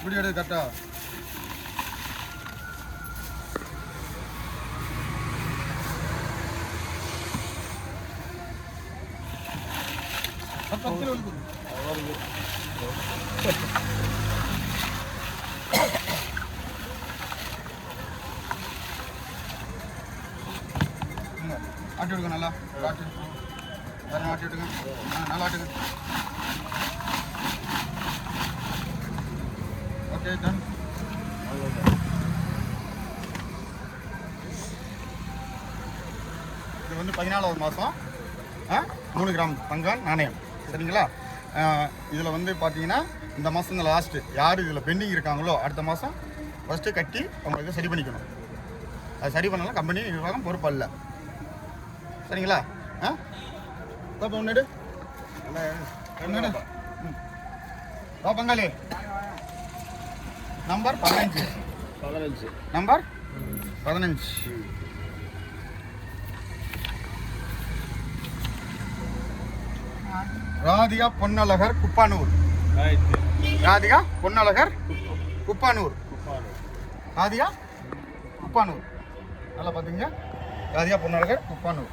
Video எடுத்து கரெக்டா ஆட்டி விடுங்க நல்லா ஆட்டி வேறு ஆட்டி விடுங்க நல்லா ஆட்டுங்க ஓகே டன் இது வந்து 14வது மாதம் 3 கிராம் தங்கம் நாணயம் சரிங்களா. இதில் வந்து பார்த்தீங்கன்னா இந்த மாதம் தான் லாஸ்ட்டு. யார் இதில் பெண்டிங் இருக்காங்களோ அடுத்த மாதம் ஃபஸ்ட்டு கட்டி அவங்க இதை சரி பண்ணிக்கணும். அது சரி பண்ணலாம் கம்பெனி நிர்வாகம் பொறுப்பு அல்ல சரிங்களா. பாப்பா ஒன்று வா பங்காளி. Number 15 number 15 Radhika Ponnazhagar Kuppanur. ராதிகா பொன்னழகர் குப்பானூர். ராதிகா குப்பானூர் நல்லா பார்த்தீங்க. ராதிகா பொன்னழகர் குப்பானூர்.